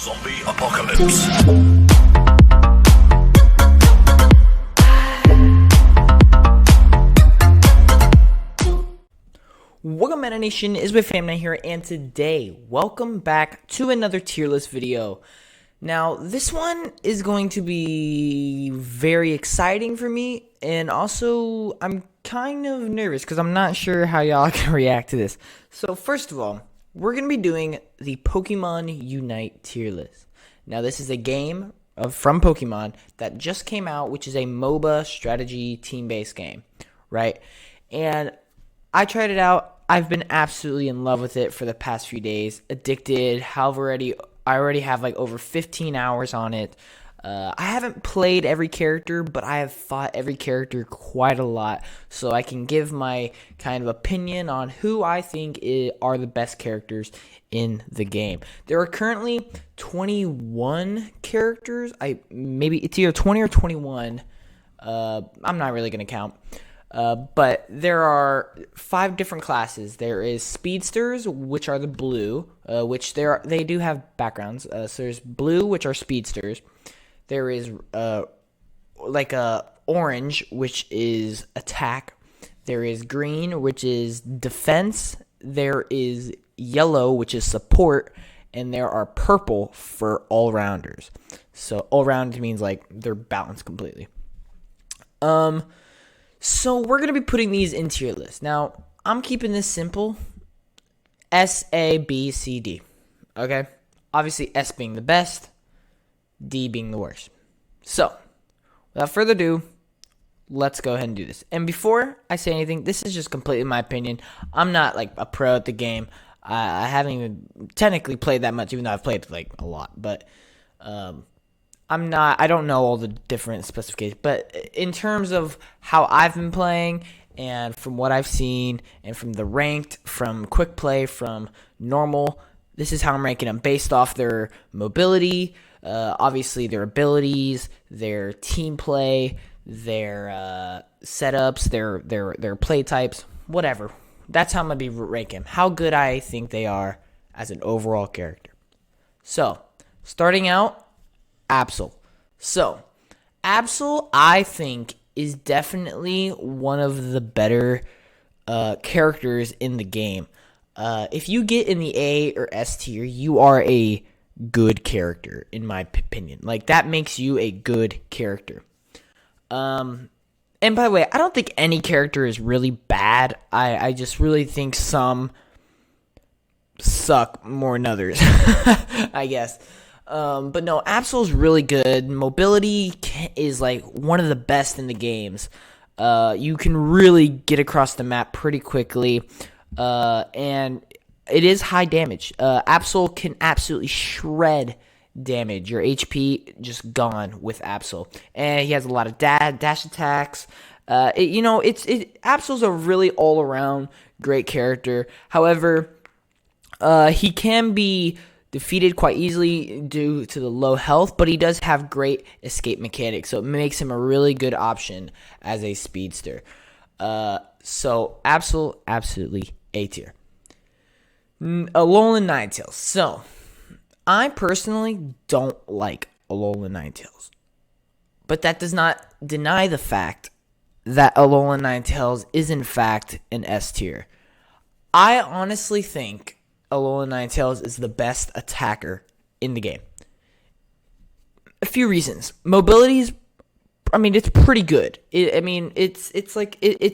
Zombie Apocalypse. Welcome Meta Nation, is my family here, and today, welcome back to another tier list video. Now, this one is going to be very exciting for me, and also, I'm kind of nervous because I'm not sure how y'all can react to this. So, first of all, we're going to be doing the Pokemon Unite tier list. Now, this is a game from Pokemon that just came out, which is a MOBA strategy team-based game, right? And I tried it out. I've been absolutely in love with it for the past few days. Addicted. I already have like over 15 hours on it. I haven't played every character, but I have fought every character quite a lot. So I can give my kind of opinion on who I think are the best characters in the game. There are currently 21 characters. Maybe it's either 20 or 21. I'm not really going to count. But there are 5 different classes. There is speedsters, which are the blue, which they do have backgrounds. So there's blue, which are speedsters. There is like a orange, which is attack. There is green, which is defense. There is yellow, which is support, and there are purple for all-rounders. So all-round means like they're balanced completely. So we're going to be putting these into your list. Now, I'm keeping this simple. S, A, B, C, D. Okay? Obviously, S being the best, D being the worst. So, without further ado, let's go ahead and do this. And before I say anything, this is just completely my opinion. I'm not like a pro at the game. I haven't even technically played that much, even though I've played like a lot. But I don't know all the different specifications, but in terms of how I've been playing and from what I've seen and from the ranked, from quick play, from normal, this is how I'm ranking them based off their mobility, obviously their abilities, their team play, their setups, their play types, whatever. That's how I'm going to be ranking them, how good I think they are as an overall character. So, starting out, Absol. So, Absol, I think, is definitely one of the better characters in the game. If you get in the A or S tier, you are a good character, in my opinion. Like, that makes you a good character. And by the way, I don't think any character is really bad. I just really think some suck more than others, I guess. But no, Absol's really good. Mobility is like one of the best in the games. You can really get across the map pretty quickly, and it is high damage. Absol can absolutely shred damage. Your HP just gone with Absol, and he has a lot of dash attacks. Absol's a really all around great character. However, he can be defeated quite easily due to the low health, but he does have great escape mechanics, so it makes him a really good option as a speedster. So Absol, absolutely A tier. Alolan Ninetales. So, I personally don't like Alolan Ninetales, but that does not deny the fact that Alolan Ninetales is in fact an S tier. I honestly think Alolan Ninetales is the best attacker in the game. A few reasons. Mobility's, it's pretty good. It's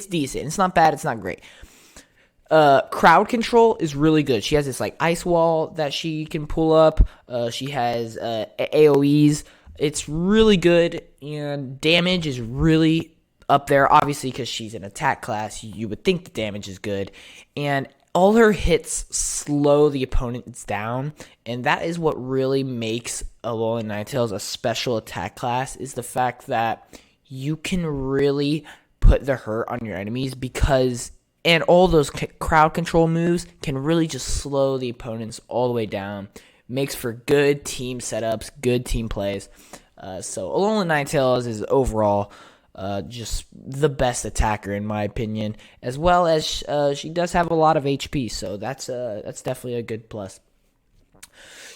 decent. It's not bad. It's not great. Crowd control is really good. She has this like ice wall that she can pull up. She has AoEs. It's really good. And damage is really up there. Obviously, because she's an attack class, you would think the damage is good. And all her hits slow the opponents down, and that is what really makes Alolan Ninetales a special attack class, is the fact that you can really put the hurt on your enemies and all those crowd control moves can really just slow the opponents all the way down. Makes for good team setups, good team plays. So Alolan Ninetales is overall just the best attacker in my opinion, as well as she does have a lot of HP, so that's definitely a good plus.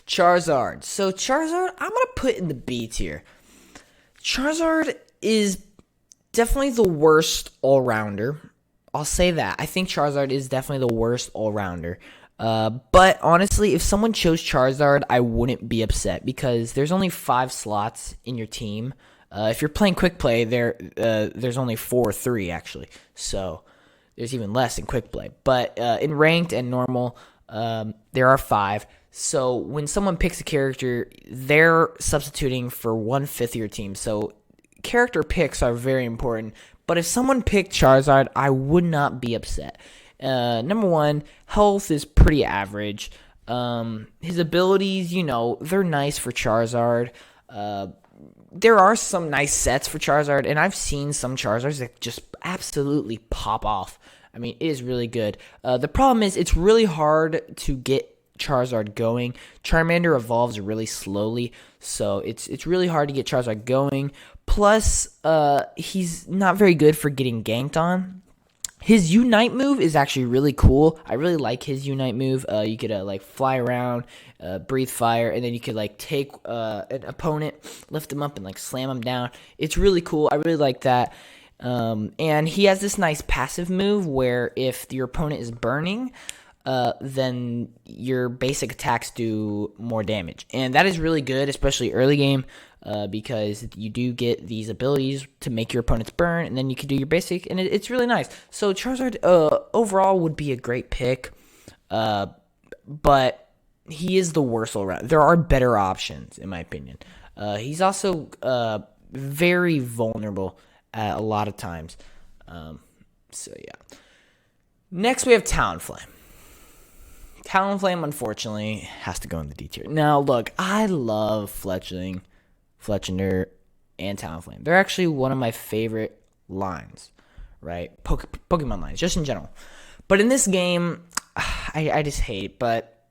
Charizard. So Charizard, I'm going to put in the B tier. Charizard is definitely the worst all-rounder. I'll say that. I think Charizard is definitely the worst all-rounder. But honestly, if someone chose Charizard, I wouldn't be upset because there's only 5 slots in your team. If you're playing quick play, there's only 4 or 3 actually. So there's even less in quick play. But in ranked and normal, there are 5. So when someone picks a character, they're substituting for 1/5 of your team. So character picks are very important. But if someone picked Charizard, I would not be upset. Number 1, health is pretty average. His abilities, they're nice for Charizard. There are some nice sets for Charizard, and I've seen some Charizards that just absolutely pop off. I mean, it is really good. The problem is it's really hard to get Charizard going. Charmander evolves really slowly, so it's really hard to get Charizard going. Plus, he's not very good for getting ganked on. His Unite move is actually really cool. I really like his Unite move. You could fly around, breathe fire, and then you could take an opponent, lift him up, and slam him down. It's really cool. I really like that. And he has this nice passive move where if your opponent is burning, then your basic attacks do more damage. And that is really good, especially early game, because you do get these abilities to make your opponents burn, and then you can do your basic, and it's really nice. So Charizard overall would be a great pick, but he is the worst all around. There are better options, in my opinion. He's also very vulnerable at a lot of times. So yeah. Next we have Talonflame. Talonflame, unfortunately, has to go in the D tier. Now, look, I love Fletchling, Fletchinder, and Talonflame. They're actually one of my favorite lines, right? Pokemon lines, just in general. But in this game, I just hate. But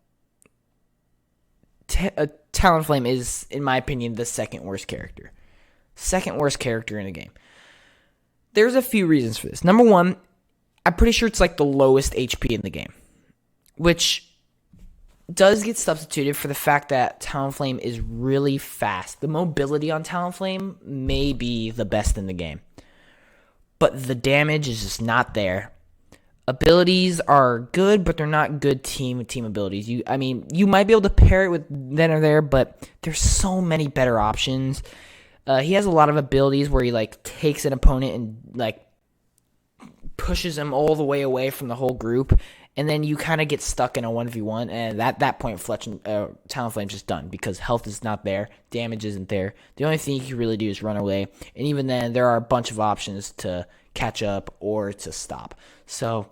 Talonflame is, in my opinion, the second worst character. Second worst character in the game. There's a few reasons for this. Number 1, I'm pretty sure it's the lowest HP in the game, which does get substituted for the fact that Talonflame is really fast. The mobility on Talonflame may be the best in the game, but the damage is just not there. Abilities are good, but they're not good team abilities. You might be able to pair it with then or there, but there's so many better options. He has a lot of abilities where he takes an opponent and pushes him all the way away from the whole group, and then you kind of get stuck in a 1v1, and at that point, Talonflame's just done because health is not there, damage isn't there. The only thing you can really do is run away, and even then, there are a bunch of options to catch up or to stop. So,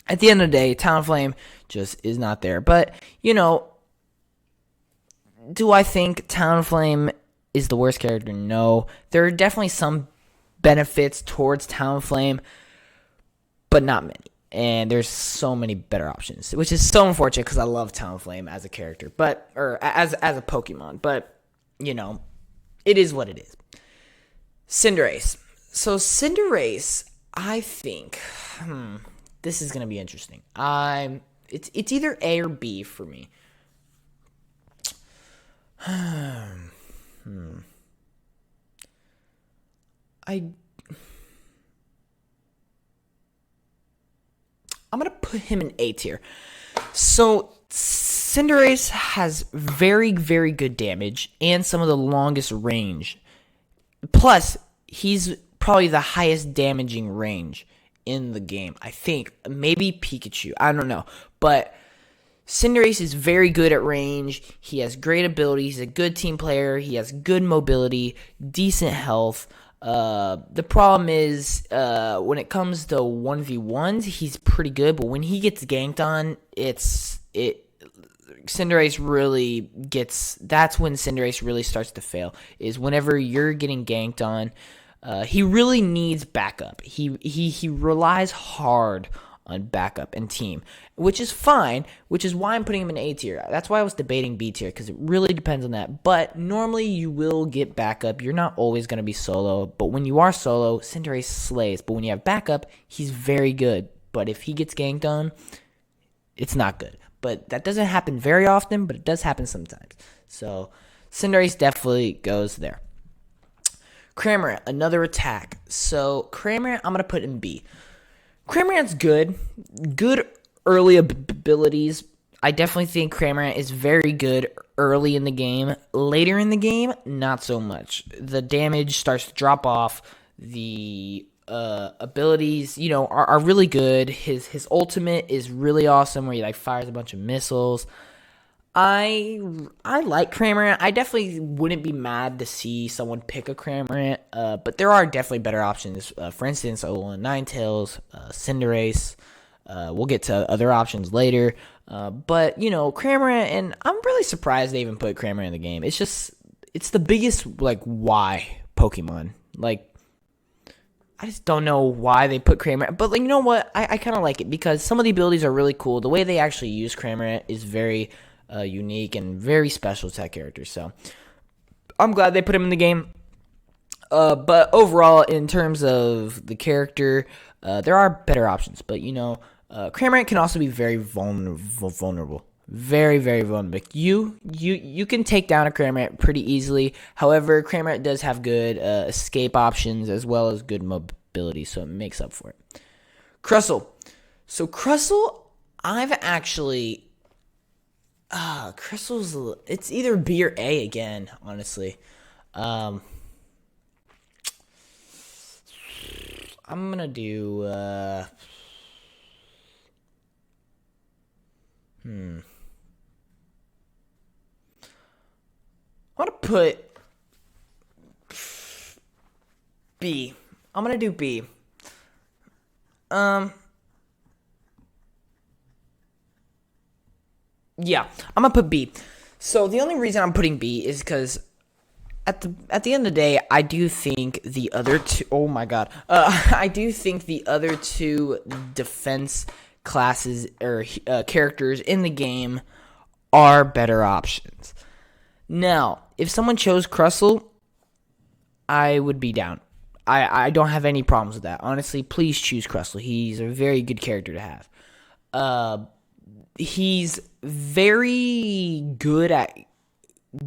at the end of the day, Talonflame just is not there. But, do I think Talonflame is the worst character? No. There are definitely some benefits towards Talonflame, but not many. And there's so many better options, which is so unfortunate because I love Talonflame as a character, or as a Pokemon. But, it is what it is. Cinderace. So Cinderace, I think, this is going to be interesting. It's either A or B for me. I'm going to put him in A tier. So, Cinderace has very, very good damage and some of the longest range. Plus, he's probably the highest damaging range in the game. I think. Maybe Pikachu. I don't know. But Cinderace is very good at range. He has great ability. He's a good team player. He has good mobility, decent health. The problem is, when it comes to 1v1s, he's pretty good, but when he gets ganked on, Cinderace really gets, that's when Cinderace really starts to fail, is whenever you're getting ganked on. He really needs backup. He relies hard on backup and team, which is fine, which is why I'm putting him in A tier. That's why I was debating B tier, because it really depends on that. But normally you will get backup. You're not always going to be solo, but when you are solo, Cinderace slays. But when you have backup, he's very good. But if he gets ganked on, it's not good. but that doesn't happen very often, but it does happen sometimes. So Cinderace definitely goes there. Cramorant, another attack. So Cramorant, I'm going to put in B. Cramorant's good. Good early abilities. I definitely think Cramorant is very good early in the game. Later in the game, not so much. The damage starts to drop off. The abilities, are really good. His ultimate is really awesome, where he fires a bunch of missiles. I like Cramorant. I definitely wouldn't be mad to see someone pick a Cramorant, but there are definitely better options. For instance, Alolan Ninetales, Cinderace. We'll get to other options later. But, Cramorant, and I'm really surprised they even put Cramorant in the game. It's the biggest, why Pokemon. I just don't know why they put Cramorant. But, you know what? I kind of like it because some of the abilities are really cool. The way they actually use Cramorant is very unique and very special to that character. So, I'm glad they put him in the game. But overall, in terms of the character, there are better options. But, Cramorant can also be very vulnerable. Very, very vulnerable. You can take down a Cramorant pretty easily. However, Cramorant does have good escape options as well as good mobility, so it makes up for it. Crustle. So Crustle, I've actually... Crustle's... It's either B or A again, honestly. I'm gonna do... I'm gonna put B. I'm gonna do B. Yeah, I'm gonna put B. So the only reason I'm putting B is because at the end of the day, I do think the other two. Oh my god, I do think the other two defense classes or characters in the game are better options. Now, if someone chose Crustle, I would be down. I don't have any problems with that. Honestly, please choose Crustle. He's a very good character to have. He's very good at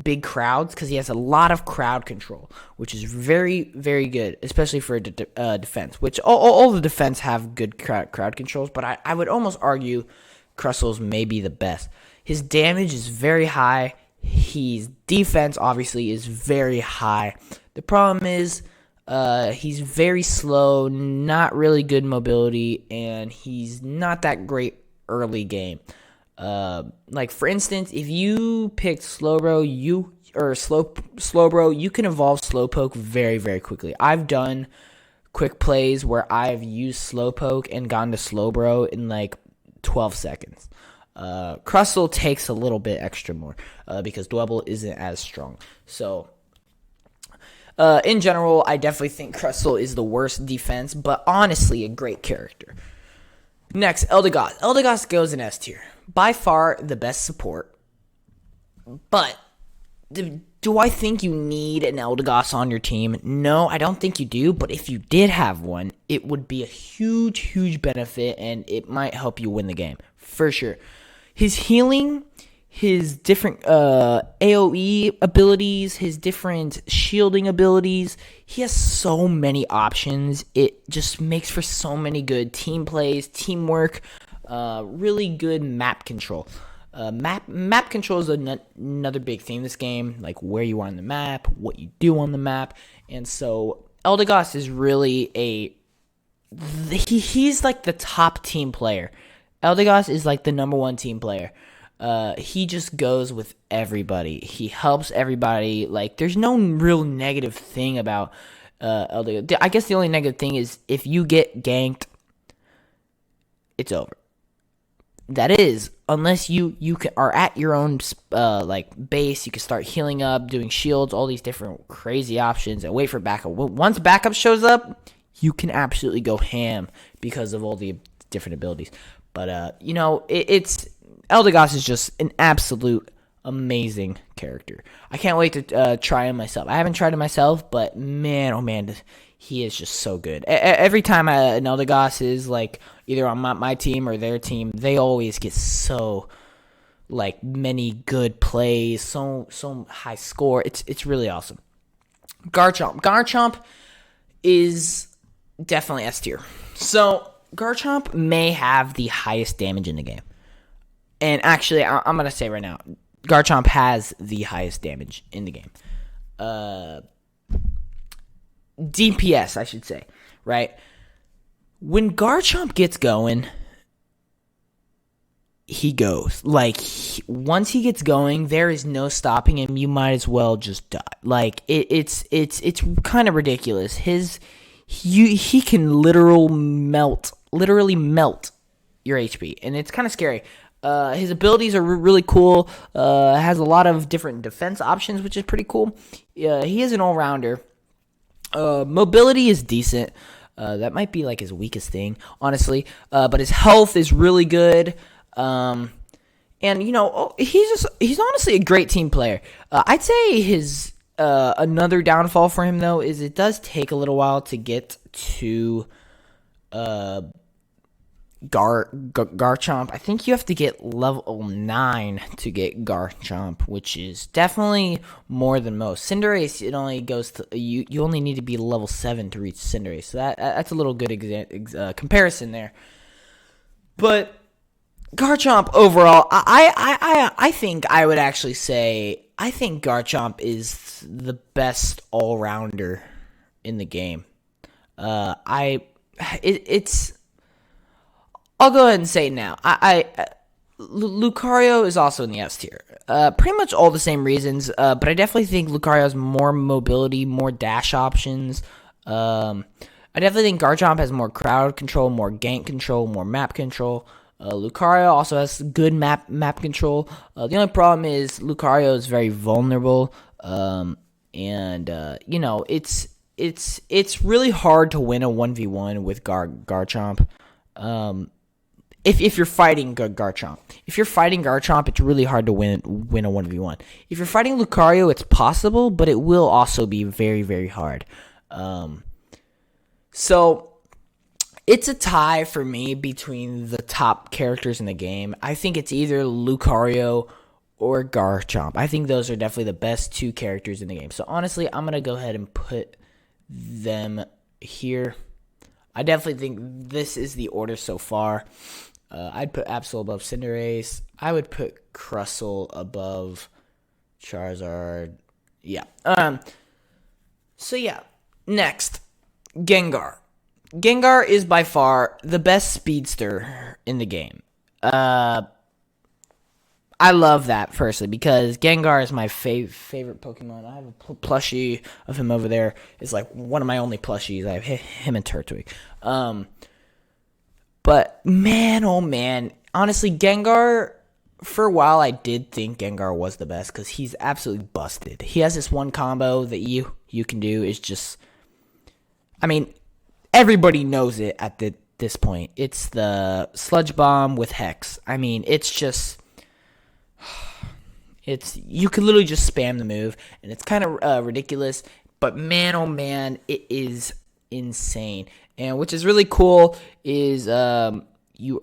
big crowds because he has a lot of crowd control, which is very, very good, especially for defense, which all the defense have good crowd controls, but I would almost argue Crustle's maybe the best. His damage is very high. His defense, obviously, is very high. The problem is he's very slow, not really good mobility, and he's not that great early game. For instance, if you picked Slowbro, Slowbro, you can evolve Slowpoke very, very quickly. I've done quick plays where I've used Slowpoke and gone to Slowbro in 12 seconds. Crustle takes a little bit extra more because Dwebble isn't as strong. So, in general, I definitely think Crustle is the worst defense, but honestly, a great character. Next, Eldegoss. Eldegoss goes in S tier. By far the best support. But do I think you need an Eldegoss on your team? No, I don't think you do. But if you did have one, it would be a huge, huge benefit, and it might help you win the game. For sure. His healing, his different AoE abilities, his different shielding abilities, he has so many options. It just makes for so many good team plays, teamwork, really good map control. Map control is another big thing in this game, like where you are on the map, what you do on the map, and so Eldegoss is really he's like the top team player. Eldegoss is like the number one team player. He just goes with everybody. He helps everybody. There's no real negative thing about Eldegoss. I guess the only negative thing is if you get ganked, it's over. That is, unless you are at your own base, you can start healing up, doing shields, all these different crazy options, and wait for backup. Once backup shows up, you can absolutely go ham because of all the different abilities. But it's Eldegoss is just an absolute amazing character. I can't wait to try him myself. I haven't tried him myself, but man, oh man, he is just so good. Every time an Eldegoss is either on my team or their team, they always get so like many good plays, so high score. It's really awesome. Garchomp is definitely S tier. So Garchomp may have the highest damage in the game. And actually, I'm going to say right now, Garchomp has the highest damage in the game. DPS, I should say, right? When Garchomp gets going, he goes. Like, once he gets going, there is no stopping him. You might as well just die. Like, it's kind of ridiculous. He can literally melt your HP, and it's kind of scary. His abilities are really cool. Has a lot of different defense options, which is pretty cool. He is an all-rounder. Mobility is decent. That might be like his weakest thing, honestly. But his health is really good. And he's honestly a great team player. I'd say his another downfall for him though is it does take a little while to get to Garchomp. I think you have to get level 9 to get Garchomp, which is definitely more than most. Cinderace, it only goes to you only need to be level 7 to reach Cinderace. So that's a little good comparison there. But Garchomp overall, I think I would actually say I think Garchomp is the best all-rounder in the game. I'll go ahead and say it now. Lucario is also in the S tier. Pretty much all the same reasons, but I definitely think Lucario has more mobility, more dash options. I definitely think Garchomp has more crowd control, more gank control, more map control. Lucario also has good map control. The only problem is Lucario is very vulnerable, it's really hard to win a 1v1 with Garchomp. If you're fighting Garchomp. If you're fighting Garchomp, it's really hard to win a 1v1. If you're fighting Lucario, it's possible, but it will also be very, very hard. So it's a tie for me between the top characters in the game. I think it's either Lucario or Garchomp. I think those are definitely the best two characters in the game. So honestly, I'm going to go ahead and put them here. I definitely think this is the order so far. I'd put Absol above Cinderace. I would put Crustle above Charizard. Yeah. Next, Gengar. Gengar is by far the best speedster in the game. I love that, firstly, because Gengar is my favorite Pokemon. I have a plushie of him over there. It's like one of my only plushies. I have him and Turtwig. But, man, oh, man. Honestly, Gengar, for a while, I did think Gengar was the best because he's absolutely busted. He has this one combo that you can do. Is just, I mean, everybody knows it at this point. It's the Sludge Bomb with Hex. I mean, it's just, you could literally just spam the move, and it's kind of ridiculous. But, man, oh, man, it is insane. And which is really cool is you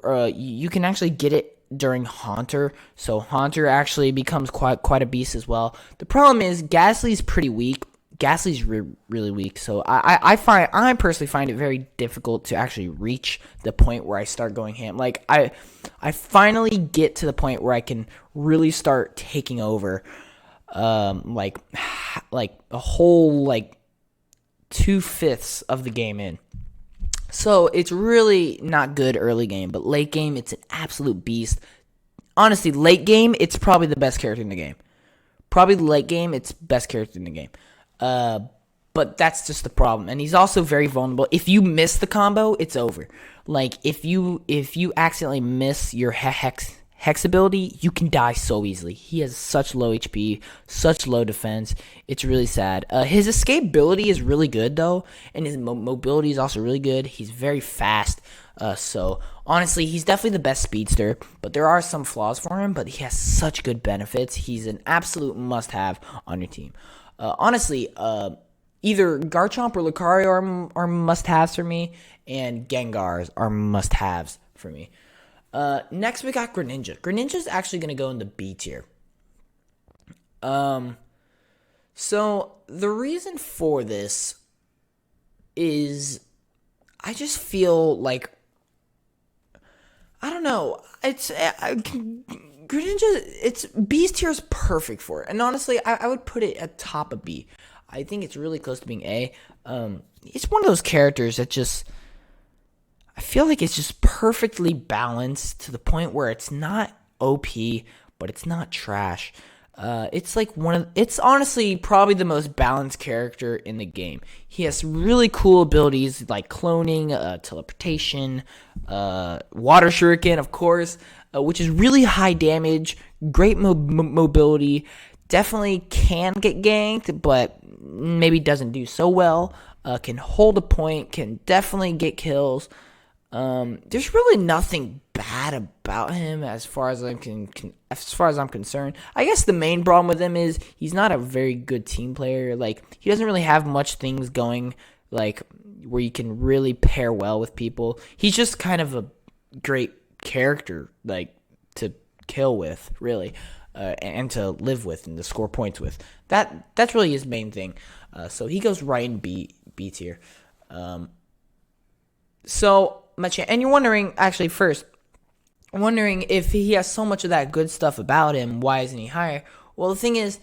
can actually get it during Haunter, so Haunter actually becomes quite a beast as well. The problem is Ghastly's pretty weak. Ghastly's really weak, so I personally find it very difficult to actually reach the point where I start going ham. Like I finally get to the point where I can really start taking over, like a whole 2/5 of the game in. So it's really not good early game, but late game, it's an absolute beast. Honestly, late game, it's probably the best character in the game. Probably late game, it's best character in the game. But that's just the problem. And he's also very vulnerable. If you miss the combo, it's over. Like, if you accidentally miss your Hex ability, you can die so easily. He has such low HP, such low defense. It's really sad. His escapability is really good, though, and his mobility is also really good. He's very fast. So, honestly, he's definitely the best speedster, but there are some flaws for him, but he has such good benefits. He's an absolute must-have on your team. Honestly, either Garchomp or Lucario are must-haves for me, and Gengars are must-haves for me. Next we got Greninja. Greninja's actually gonna go in the B tier. So the reason for this is I just feel like I don't know. Greninja. It's B's tier is perfect for it, and honestly, I would put it at top of B. I think it's really close to being A. It's one of those characters that just I feel like it's just perfectly balanced to the point where it's not OP, but it's not trash. It's like it's honestly probably the most balanced character in the game. He has really cool abilities like cloning, teleportation, water shuriken, of course, which is really high damage, great mobility, definitely can get ganked, but maybe doesn't do so well, can hold a point, can definitely get kills. There's really nothing bad about him as far as I'm concerned. I guess the main problem with him is he's not a very good team player. Like he doesn't really have much things going like where you can really pair well with people. He's just kind of a great character like to kill with, really, and to live with and to score points with. That's really his main thing. So he goes right in B tier. So much, and you're wondering actually first. I'm wondering if he has so much of that good stuff about him, why isn't he higher? Well, the thing is,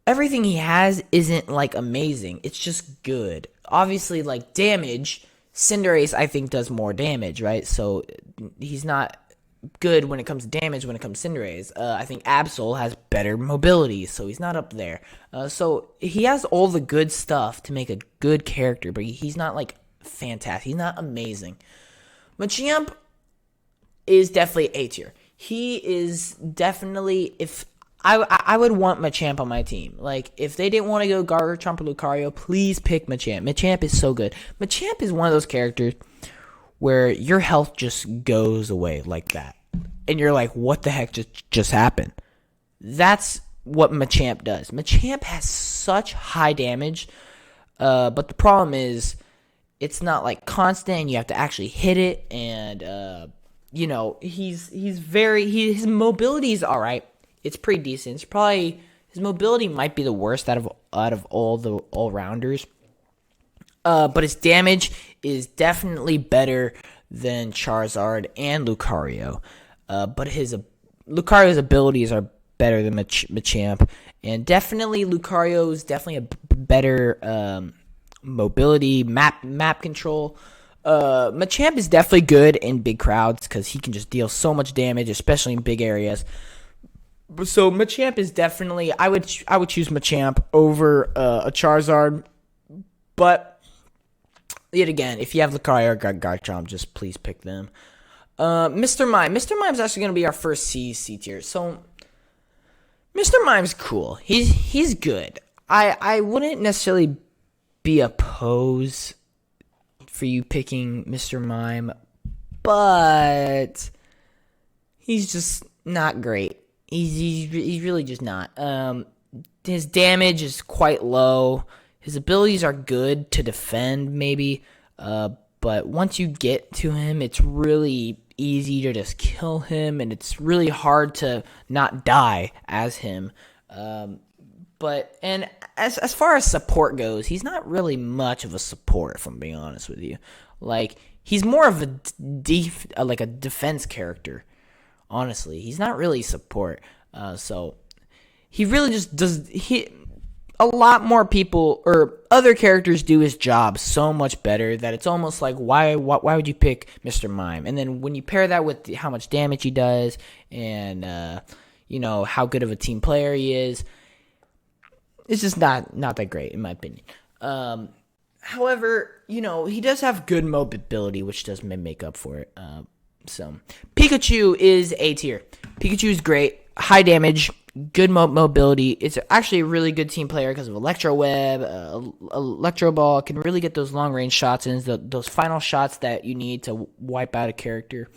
everything he has isn't like amazing. It's just good. Obviously, like damage, Cinderace I think does more damage, right? So he's not good when it comes to damage when it comes to Cinderace. I think Absol has better mobility, so he's not up there. So he has all the good stuff to make a good character, but he's not like fantastic. He's not amazing. Machamp is definitely A tier. He is definitely, if I would want Machamp on my team. Like, if they didn't want to go Garchomp or Lucario, please pick Machamp. Machamp is so good. Machamp is one of those characters where your health just goes away like that. And you're like, what the heck just happened? That's what Machamp does. Machamp has such high damage, but the problem is it's not like constant and you have to actually hit it, and you know, his mobility is all right. It's pretty decent. It's probably his mobility might be the worst out of all the all-rounders. But his damage is definitely better than Charizard and Lucario. But Lucario's abilities are better than Machamp, and definitely Lucario is definitely a better mobility, map control. Machamp is definitely good in big crowds because he can just deal so much damage, especially in big areas. So Machamp is definitely I would choose Machamp over a Charizard, but yet again, if you have Lucario or Garchomp, just please pick them. Mr. Mime. Mr. Mime's actually going to be our first C tier. So Mr. Mime's cool. He's good. I wouldn't necessarily be opposed for you picking Mr. Mime, but he's just not great. He's really just not. His damage is quite low. His abilities are good to defend, maybe, but once you get to him, it's really easy to just kill him, and it's really hard to not die as him. But as far as support goes, he's not really much of a support, if I'm being honest with you. Like, he's more of a defense character. Honestly, he's not really support. So he really just does. A lot more people or other characters do his job so much better that it's almost like why would you pick Mr. Mime? And then when you pair that with how much damage he does and you know how good of a team player he is, it's just not that great in my opinion. However, you know, he does have good mobility, which does make up for it. So Pikachu is A tier. Pikachu is great, high damage, good mobility. It's actually a really good team player because of Electro Web, Electro Ball can really get those long range shots and those final shots that you need to wipe out a character.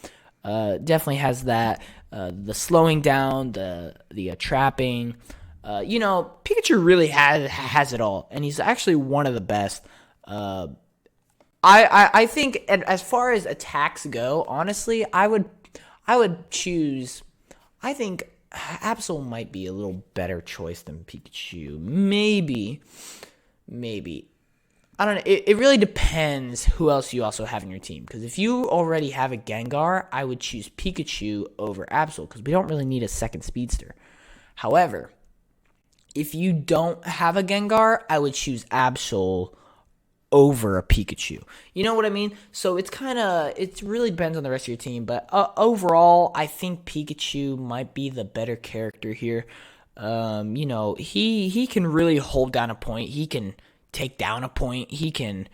Definitely has that. The slowing down, the trapping. You know, Pikachu really has it all, and he's actually one of the best. I think, and as far as attacks go, honestly, I would I would choose, I think Absol might be a little better choice than Pikachu. Maybe. I don't know. It really depends who else you also have in your team. Because if you already have a Gengar, I would choose Pikachu over Absol because we don't really need a second speedster. However, if you don't have a Gengar, I would choose Absol over a Pikachu. You know what I mean? So it really depends on the rest of your team. But overall, I think Pikachu might be the better character here. He can really hold down a point. He can take down a point. He can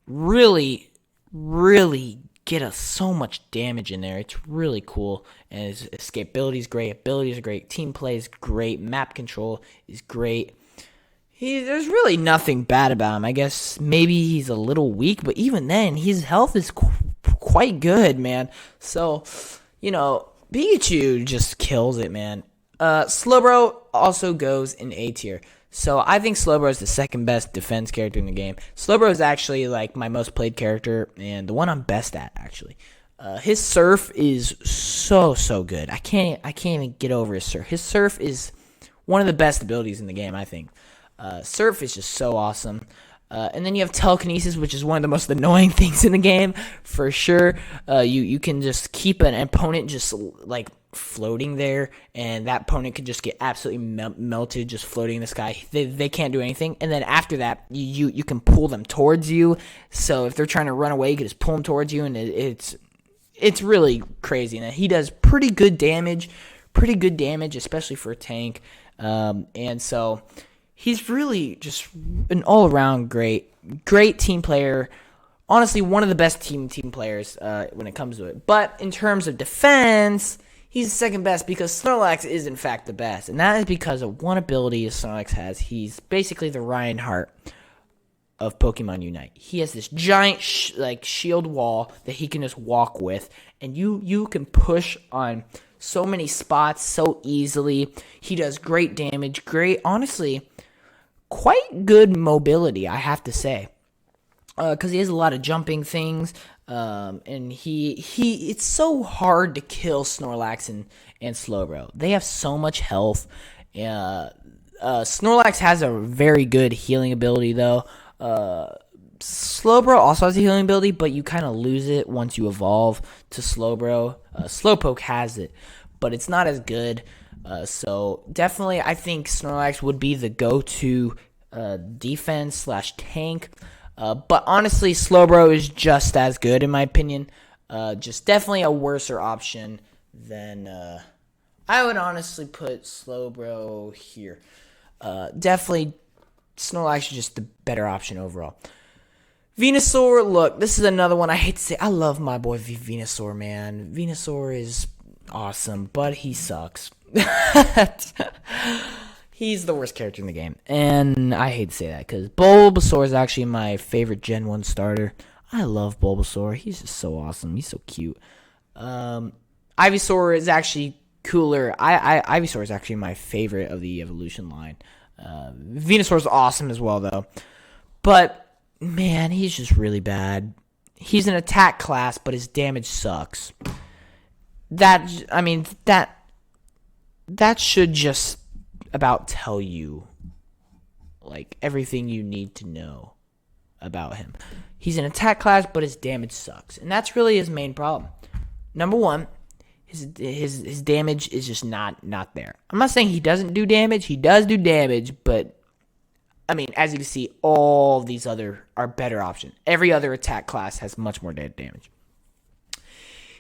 really, really get us so much damage in there. It's really cool. And his escapability is great. Abilities are great. Team play is great. Map control is great. There's really nothing bad about him. I guess maybe he's a little weak, but even then, his health is quite good, man. So, Pikachu just kills it, man. Slowbro also goes in A tier. So I think Slowbro is the second best defense character in the game. Slowbro is actually like my most played character and the one I'm best at actually. His Surf is so good. I can't even get over his Surf. His Surf is one of the best abilities in the game, I think. Surf is just so awesome. And then you have Telekinesis, which is one of the most annoying things in the game, for sure. You can just keep an opponent just like floating there, and that opponent could just get absolutely melted just floating in the sky. They can't do anything. And then after that, you can pull them towards you. So if they're trying to run away, you can just pull them towards you, and it's really crazy. And he does pretty good damage, especially for a tank. And so he's really just an all-around great team player. Honestly, one of the best team players when it comes to it. But in terms of defense, he's the second best because Snorlax is, in fact, the best. And that is because of one ability Snorlax has. He's basically the Reinhardt of Pokemon Unite. He has this giant shield wall that he can just walk with. And you can push on so many spots so easily. He does great damage. Honestly, quite good mobility, I have to say. Because he has a lot of jumping things, and it's so hard to kill Snorlax and Slowbro. They have so much health. Snorlax has a very good healing ability, though. Slowbro also has a healing ability, but you kind of lose it once you evolve to Slowbro. Slowpoke has it, but it's not as good. So definitely, I think Snorlax would be the go-to defense / tank. But honestly, Slowbro is just as good in my opinion. Just definitely a worser option than I would honestly put Slowbro here. Definitely Snorlax is just the better option overall. Venusaur, look, this is another one I hate to say. I love my boy Venusaur, man. Venusaur is awesome, but he sucks. He's the worst character in the game, and I hate to say that because Bulbasaur is actually my favorite Gen 1 starter. I love Bulbasaur. He's just so awesome. He's so cute. Ivysaur is actually cooler. Ivysaur is actually my favorite of the evolution line. Venusaur is awesome as well, though. But, man, he's just really bad. He's an attack class, but his damage sucks. That should just about tell you like everything you need to know about him. He's an attack class, but his damage sucks, and that's really his main problem. Number one, his damage is just not there. I'm not saying he doesn't do damage. He does do damage, but I mean, as you can see, all these other are better options. Every other attack class has much more damage.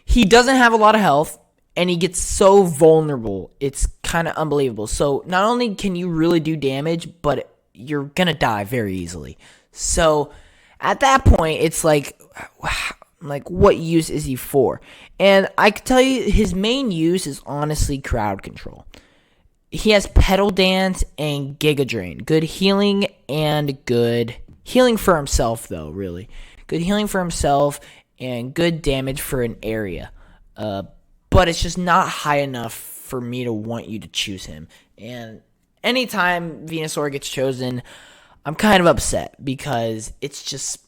He doesn't have a lot of health. And he gets so vulnerable, it's kind of unbelievable. So not only can you really do damage, but you're going to die very easily. So at that point, it's like what use is he for? And I can tell you his main use is honestly crowd control. He has Petal Dance and Giga Drain. Good healing and good healing for himself, though, really. Good healing for himself and good damage for an area. But it's just not high enough for me to want you to choose him. And anytime Venusaur gets chosen, I'm kind of upset because it's just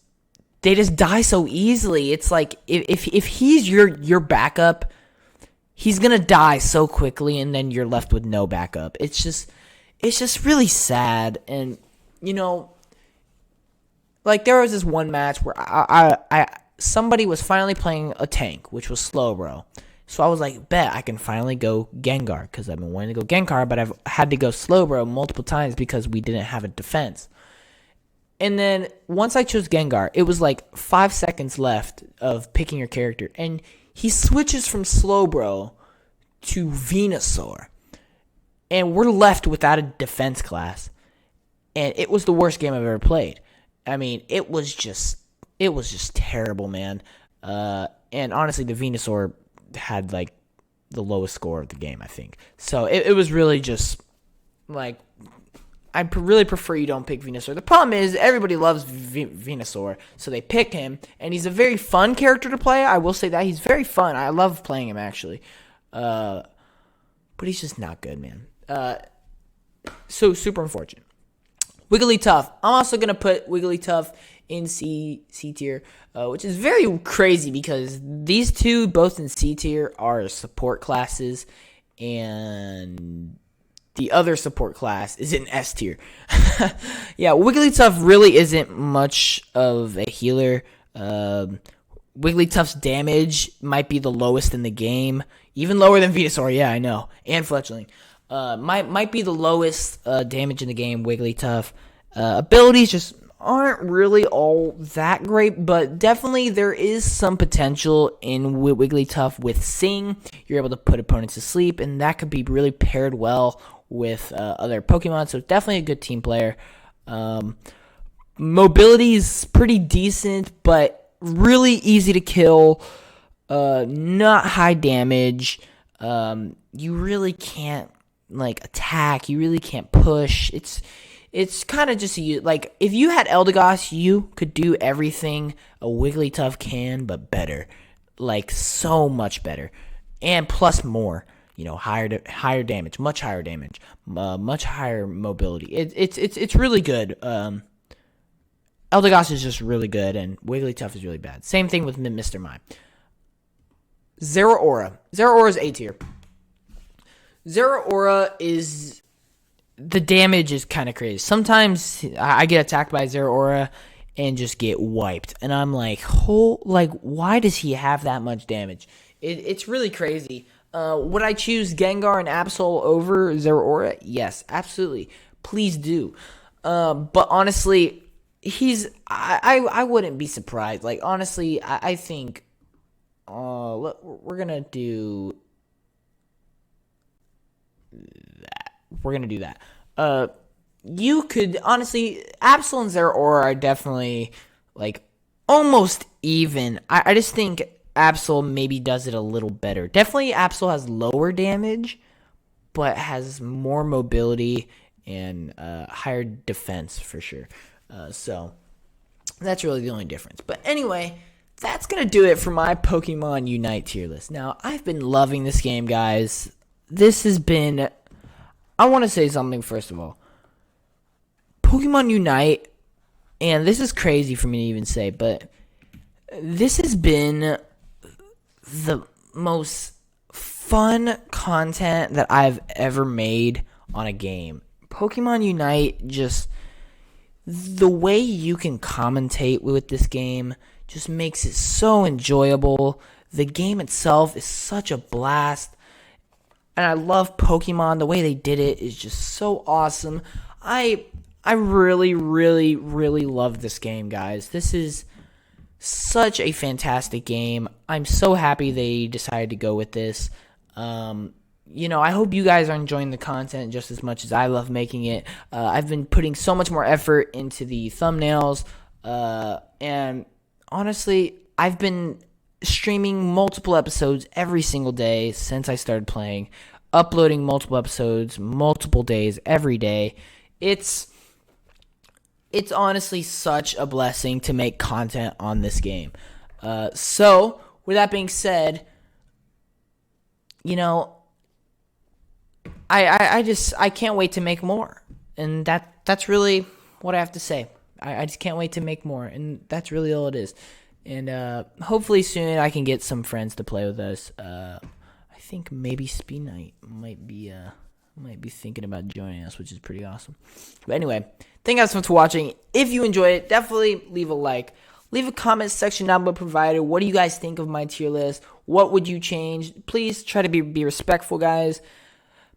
they just die so easily. It's like if he's your backup, he's gonna die so quickly, and then you're left with no backup. It's just really sad. And like there was this one match where somebody was finally playing a tank, which was Slowbro. So I was like, bet I can finally go Gengar, because I've been wanting to go Gengar, but I've had to go Slowbro multiple times because we didn't have a defense. And then once I chose Gengar, it was like 5 seconds left of picking your character, and he switches from Slowbro to Venusaur, and we're left without a defense class. And it was the worst game I've ever played. I mean, it was just terrible, man. And honestly, the Venusaur had like the lowest score of the game, I think. So it was really just like, I really prefer you don't pick Venusaur. The problem is everybody loves Venusaur, so they pick him, and he's a very fun character to play. I will say that he's very fun. I love playing him, actually. But he's just not good, man. So super unfortunate. Wigglytuff. I'm also gonna put Wigglytuff in C tier, which is very crazy because these two, both in C tier, are support classes, and the other support class is in S tier. Yeah, Wigglytuff really isn't much of a healer. Wigglytuff's damage might be the lowest in the game, even lower than Venusaur. Yeah, I know, and Fletchling. Might be the lowest damage in the game, Wigglytuff. Abilities just aren't really all that great, but definitely there is some potential in Wigglytuff with Sing. You're able to put opponents to sleep, and that could be really paired well with other Pokemon, so definitely a good team player. Mobility is pretty decent, but really easy to kill. Not high damage. You really can't like attack. You really can't push. It's kind of just like if you had Eldegoss, you could do everything a Wigglytuff can, but better. Like so much better, and plus more. Higher damage, much higher damage, much higher mobility. It's really good. Eldegoss is just really good, and Wigglytuff is really bad. Same thing with Mr. Mime. Zeraora. Zeraora is A tier. Zeraora is... the damage is kind of crazy. Sometimes I get attacked by Zeraora and just get wiped. And I'm like, why does he have that much damage? It's really crazy. Would I choose Gengar and Absol over Zeraora? Yes, absolutely. Please do. But honestly, I wouldn't be surprised. Like, honestly, I think we're going to do that. We're going to do that. You could, honestly, Absol and Zeraora are definitely, like, almost even. I just think Absol maybe does it a little better. Definitely Absol has lower damage, but has more mobility and higher defense for sure. So that's really the only difference. But anyway, that's going to do it for my Pokemon Unite tier list. Now, I've been loving this game, guys. This has been... I want to say something first of all. Pokemon Unite, and this is crazy for me to even say, but this has been the most fun content that I've ever made on a game. Pokemon Unite, just the way you can commentate with this game just makes it so enjoyable. The game itself is such a blast. And I love Pokemon. The way they did it is just so awesome. I really, really, really love this game, guys. This is such a fantastic game. I'm so happy they decided to go with this. I hope you guys are enjoying the content just as much as I love making it. I've been putting so much more effort into the thumbnails. And honestly, I've been streaming multiple episodes every single day since I started playing, uploading multiple episodes, multiple days, every day. It's honestly such a blessing to make content on this game. So, with that being said, I can't wait to make more. And that's really what I have to say. I just can't wait to make more. And that's really all it is. And hopefully soon I can get some friends to play with us. I think maybe Speed Knight might be thinking about joining us, which is pretty awesome. But anyway, thank you guys so much for watching. If you enjoyed it, definitely leave a like. Leave a comment section down below provided. What do you guys think of my tier list? What would you change? Please try to be respectful, guys.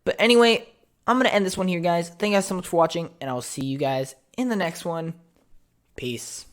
But anyway, I'm going to end this one here, guys. Thank you guys so much for watching, and I will see you guys in the next one. Peace.